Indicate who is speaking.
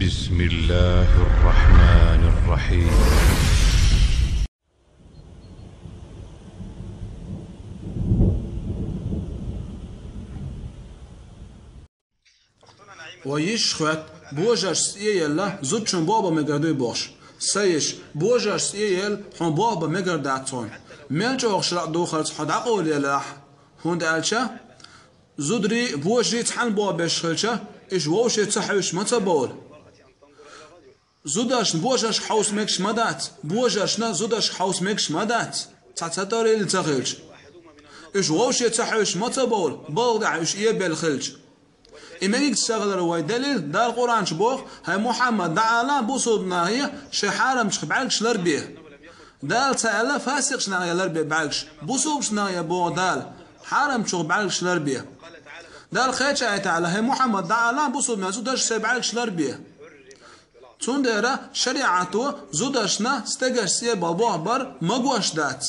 Speaker 1: بسم الله الرحمن الرحيم.
Speaker 2: ويشخوت بوجاش سيلا زوتشن بابا مقردوي بوش سيش بوجاش سيل حن بابا مقرداتون ملجو اخشراء دوخرت حد عقول يلاح هند ألشا زودري بوجي تحن بابا شخلشا إيش ووشي تحوش متبول زوداش بوجاش حوس مكش مدات بوجاشنا زوداش حوس مكش مدات تعتطري لتخلش إيش ووشي تحوش متبول بلغ عيش يبل خلش إمامك تشتغل رواي دليل دار القرآن شبوخ هاي محمد دعالا بوصودنا هي شي حرم شخ بعلكش لربيه دال تعالى فاسق شناغيا لربيه بعلكش بوصوب شناغيا بو دال حرم شخ بعلكش لربيه دال خيتش آية تعالى هاي محمد دعالا بوصودنا زوداش سي بعلكش لربيه تون ديرا شريعته زوداشنا ستيقاش سي بالبوه بر مقواش دات